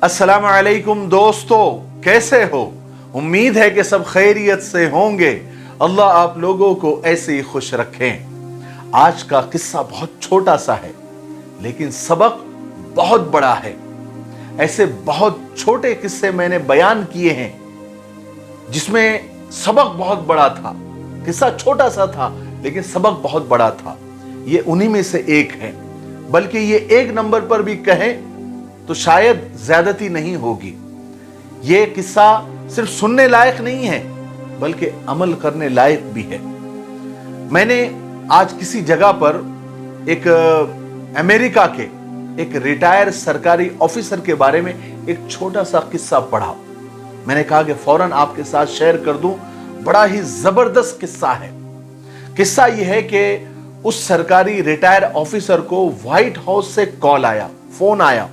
अस्सलाम वालेकुम दोस्तों, कैसे हो? उम्मीद है कि सब खैरियत से होंगे। अल्लाह आप लोगों को ऐसे ही खुश रखें। आज का किस्सा बहुत छोटा सा है लेकिन सबक बहुत बड़ा है। ऐसे बहुत छोटे किस्से मैंने बयान किए हैं जिसमें सबक बहुत बड़ा था। किस्सा छोटा सा था लेकिन सबक बहुत बड़ा था। ये उन्हीं में से एक है, बल्कि ये एक नंबर पर भी कहें तो शायद ज्यादती नहीं होगी। ये किस्सा सिर्फ सुनने लायक नहीं है बल्कि अमल करने लायक भी है। मैंने आज किसी जगह पर एक अमेरिका के एक रिटायर सरकारी ऑफिसर के बारे में एक छोटा सा किस्सा पढ़ा। मैंने कहा कि फौरन आपके साथ शेयर कर दूं। बड़ा ही जबरदस्त किस्सा है। किस्सा यह है कि उस सरकारी रिटायर ऑफिसर को व्हाइट हाउस से कॉल आया, फोन आया,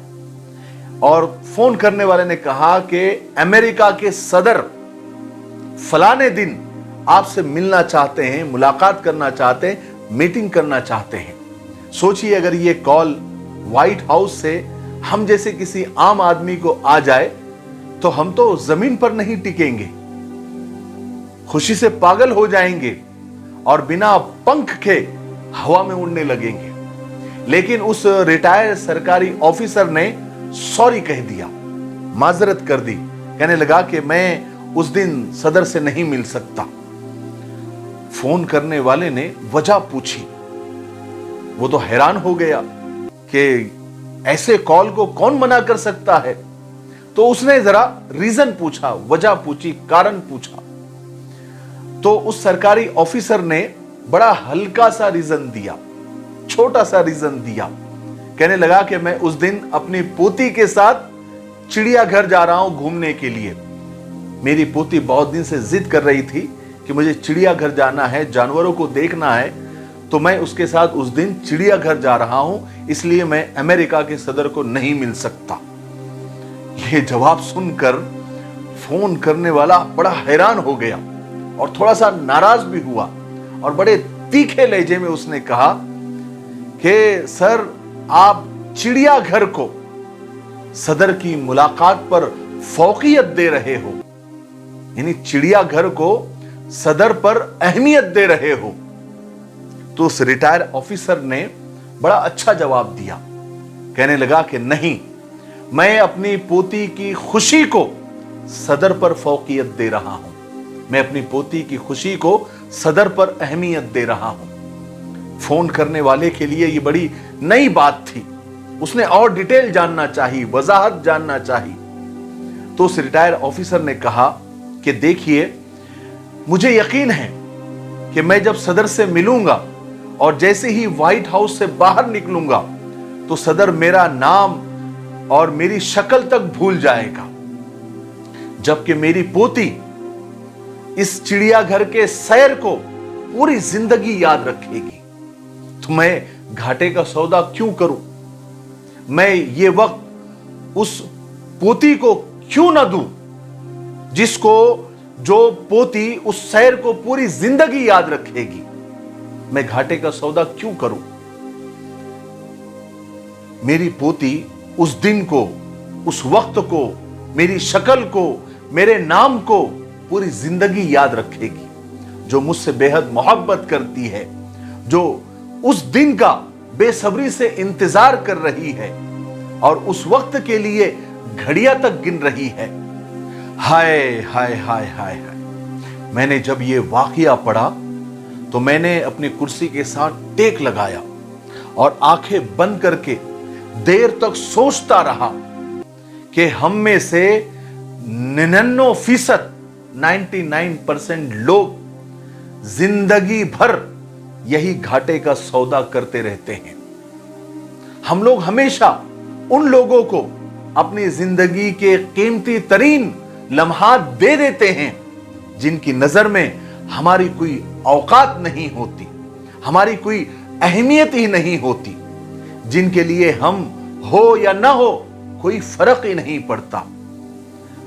और फोन करने वाले ने कहा कि अमेरिका के सदर फलाने दिन आपसे मिलना चाहते हैं, मुलाकात करना चाहते हैं, मीटिंग करना चाहते हैं। सोचिए अगर ये कॉल व्हाइट हाउस से हम जैसे किसी आम आदमी को आ जाए तो हम तो जमीन पर नहीं टिकेंगे, खुशी से पागल हो जाएंगे और बिना पंख के हवा में उड़ने लगेंगे। लेकिन उस रिटायर सरकारी ऑफिसर ने सॉरी कह दिया, माजरत कर दी। कहने लगा कि मैं उस दिन सदर से नहीं मिल सकता। फोन करने वाले ने वजह पूछी। वो तो हैरान हो गया कि ऐसे कॉल को कौन मना कर सकता है। तो उसने जरा रीजन पूछा, वजह पूछी, कारण पूछा। तो उस सरकारी ऑफिसर ने बड़ा हल्का सा रीजन दिया, छोटा सा रीजन दिया। कहने लगा कि मैं उस दिन अपनी पोती के साथ चिड़ियाघर जा रहा हूं घूमने के लिए। मेरी पोती बहुत दिन से जिद कर रही थी कि मुझे चिड़ियाघर जाना है, जानवरों को देखना है, तो मैं उसके साथ उस दिन चिड़ियाघर जा रहा हूं, इसलिए मैं अमेरिका के सदर को नहीं मिल सकता। यह जवाब सुनकर फोन करने वाला बड़ा हैरान हो गया और थोड़ा सा नाराज भी हुआ और बड़े तीखे लहजे में उसने कहा कि सर, आप चिड़ियाघर को सदर की मुलाकात पर फौकियत दे रहे हो, यानी चिड़ियाघर को सदर पर अहमियत दे रहे हो। तो उस रिटायर ऑफिसर ने बड़ा अच्छा जवाब दिया। कहने लगा कि नहीं, मैं अपनी पोती की खुशी को सदर पर फौकियत दे रहा हूं, मैं अपनी पोती की खुशी को सदर पर अहमियत दे रहा हूं। फोन करने वाले के लिए यह बड़ी नई बात थी। उसने और डिटेल जानना चाहिए, वजाहत जानना चाहिए। तो उस रिटायर ऑफिसर ने कहा कि देखिए, मुझे यकीन है कि मैं जब सदर से मिलूंगा और जैसे ही व्हाइट हाउस से बाहर निकलूंगा तो सदर मेरा नाम और मेरी शक्ल तक भूल जाएगा, जबकि मेरी पोती इस चिड़ियाघर के सैर को पूरी जिंदगी याद रखेगी। तो मैं घाटे का सौदा क्यों करूं? मैं ये वक्त उस पोती को क्यों ना दूं जिसको, जो पोती उस सैर को पूरी जिंदगी याद रखेगी? मैं घाटे का सौदा क्यों करूं? मेरी पोती उस दिन को, उस वक्त को, मेरी शक्ल को, मेरे नाम को पूरी जिंदगी याद रखेगी, जो मुझसे बेहद मोहब्बत करती है, जो उस दिन का बेसब्री से इंतजार कर रही है और उस वक्त के लिए घड़ियां तक गिन रही है। हाय हाय हाय हाय हाय। मैंने जब ये वाकया पढ़ा तो मैंने अपनी कुर्सी के साथ टेक लगाया और आंखें बंद करके देर तक सोचता रहा कि हम में से 99% लोग जिंदगी भर यही घाटे का सौदा करते रहते हैं। हम लोग हमेशा उन लोगों को अपनी जिंदगी के कीमती तरीन लम्हात दे देते हैं जिनकी नजर में हमारी कोई औकात नहीं होती, हमारी कोई अहमियत ही नहीं होती, जिनके लिए हम हो या ना हो कोई फर्क ही नहीं पड़ता,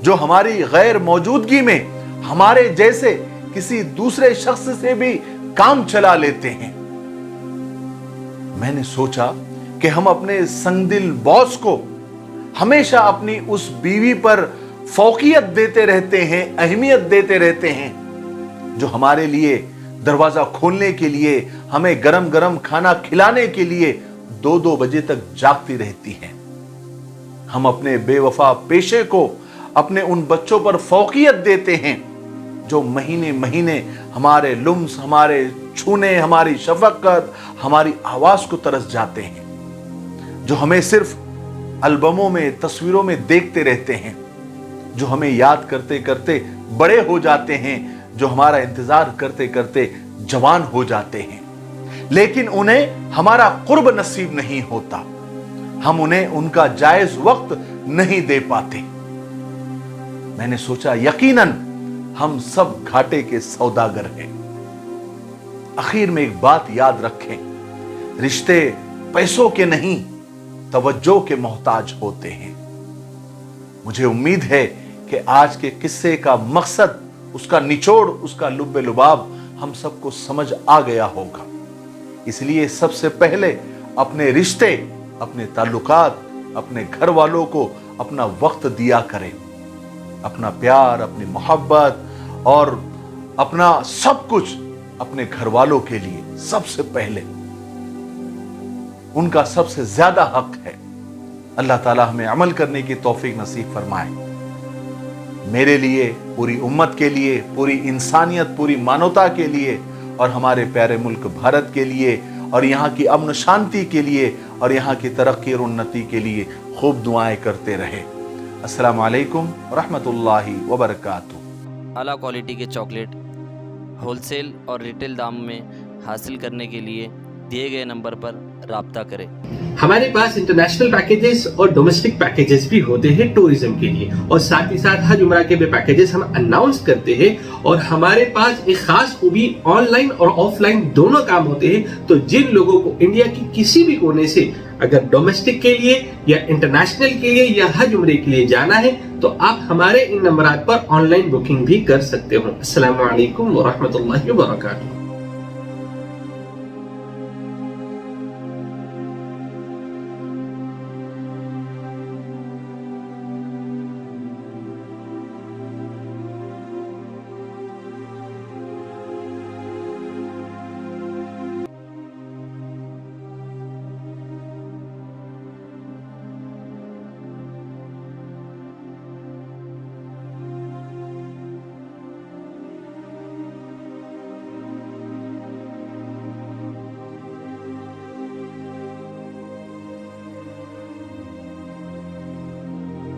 जो हमारी गैर मौजूदगी में हमारे जैसे किसी दूसरे शख्स से भी काम चला लेते हैं। मैंने सोचा कि हम अपने संगदिल बॉस को ہمیشہ اپنی اس بیوی پر فوقیت دیتے رہتے ہیں, اہمیت دیتے رہتے ہیں, جو ہمارے لیے دروازہ کھولنے کے لیے, ہمیں گرم گرم کھانا کھلانے کے لیے 2-2 بجے تک جاگتی رہتی ہیں. ہم اپنے بے وفا پیشے کو اپنے ان بچوں پر فوقیت دیتے ہیں جو مہینے مہینے ہمارے لمس, ہمارے چھونے, ہماری شفقت, ہماری آواز کو ترس جاتے ہیں, جو ہمیں صرف البموں میں, تصویروں میں دیکھتے رہتے ہیں, جو ہمیں یاد کرتے کرتے بڑے ہو جاتے ہیں, جو ہمارا انتظار کرتے کرتے جوان ہو جاتے ہیں, لیکن انہیں ہمارا قرب نصیب نہیں ہوتا, ہم انہیں ان کا جائز وقت نہیں دے پاتے. میں نے سوچا یقیناً ہم سب گھاٹے کے سوداگر ہیں. آخر میں ایک بات یاد رکھیں, رشتے پیسوں کے نہیں, توجہ کے محتاج ہوتے ہیں. مجھے امید ہے کہ آج کے قصے کا مقصد, اس کا نچوڑ, اس کا لب لباب ہم سب کو سمجھ آ گیا ہوگا. اس لیے سب سے پہلے اپنے رشتے, اپنے تعلقات, اپنے گھر والوں کو اپنا وقت دیا کریں, اپنا پیار, اپنی محبت اور اپنا سب کچھ اپنے گھر والوں کے لیے سب سے پہلے. ان کا سب سے زیادہ حق ہے. اللہ تعالی ہمیں عمل کرنے کی توفیق نصیب فرمائے. میرے لیے, پوری امت کے لیے, پوری انسانیت, پوری مانوتا کے لیے اور ہمارے پیارے ملک بھارت کے لیے اور یہاں کی امن شانتی کے لیے اور یہاں کی ترقی اور انتی کے لیے خوب دعائیں کرتے رہے. السلام علیکم ورحمۃ اللہ وبرکاتہ. اعلیٰ کوالٹی کے چاکلیٹ ہول سیل اور ریٹیل دام میں حاصل کرنے کے لیے دیے گئے نمبر پر رابطہ کریں. ہمارے پاس انٹرنیشنل پیکیجز اور ڈومیسٹک پیکیجز بھی ہوتے ہیں ٹورزم کے لیے, اور ساتھ ہی ساتھ حج عمرہ کے بھی پیکیجز ہم اناؤنس کرتے ہیں. اور ہمارے پاس ایک خاص خوبی, آن لائن اور آف لائن دونوں کام ہوتے ہیں. تو جن لوگوں کو انڈیا کی کسی بھی کونے سے اگر ڈومیسٹک کے لیے یا انٹرنیشنل کے لیے یا حج عمرے کے لیے جانا ہے تو آپ ہمارے ان نمبرات پر آن لائن بکنگ بھی کر سکتے ہو. السلام علیکم ورحمۃ اللہ وبرکاتہ.